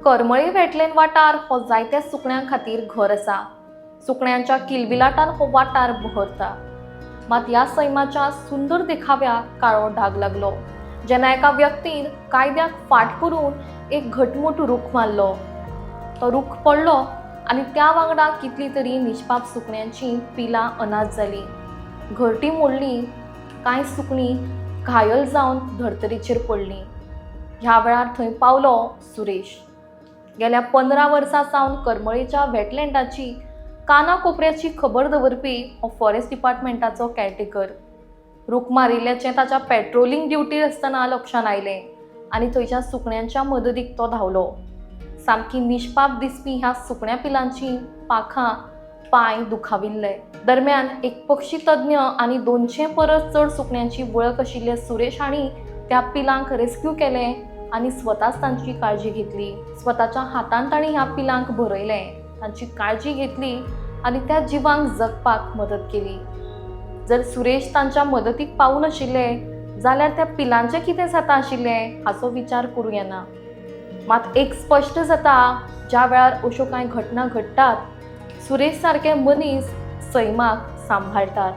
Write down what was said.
करमळी वेटलेन वाठार हो जायत्या सुकण्यां खातीर घर आसा। सुकण्यांच्या किलबिलाटान हो वाठार बहरता। मात ह्या सैमाच्या सुंदर देखाव्याक काळो डाग लागलो जेन्ना एका व्यक्तीन कायद्याक फाट करून एक घटमूट रूख मारलो। तो रूख पडलो आनी त्या वांगडा कितली तरी निश्पाप सुकण्यांची पिलां अनाथ जाली। घरटी मोडली, कांय सुकणीं घायल जावन धर्तरेचेर पडलीं। ह्या वेळार थंय पावलो सुरेश। गेल्या 15 वर्सां सावन करमळेच्या वेटलँडाची कानाकोपऱ्याची खबर दवरपी हो फॉरेस्ट डिपार्टमेंटाचो कॅरटेकर। रूख मारिल्ल्याचें ताच्या पेट्रोलिंग ड्युटी आसतना लक्षांत आयलें आनी थंयच्या सुकण्यांच्या मदतीक तो धांवलो। सामकी निश्पाप दिसपी ह्या सुकण्या पिलांची पाखां पांय दुखाविल्ले। दरम्यान एक पक्षी तज्ञ आनी 200 परस चड सुकण्यांची वळख आशिल्ले सुरेश हांणी त्या पिलांक रेस्क्यू केलें आनी स्वताच तांची काळजी घेतली। स्वताच्या हातान तांणी ह्या पिलांक भरयलें, तांची काळजी घेतली आनी त्या जिवांक जगपाक मदत केली। जर सुरेश तांच्या मदतीक पावूं नाशिल्ले जाल्यार त्या पिलांचें कितें जाता आशिल्लें हाचो विचार करूं येना। मात एक स्पश्ट जाता, ज्या वेळार अश्यो कांय घटना घडटात सुरेश सारके मनीस सैमाक सांबाळटात।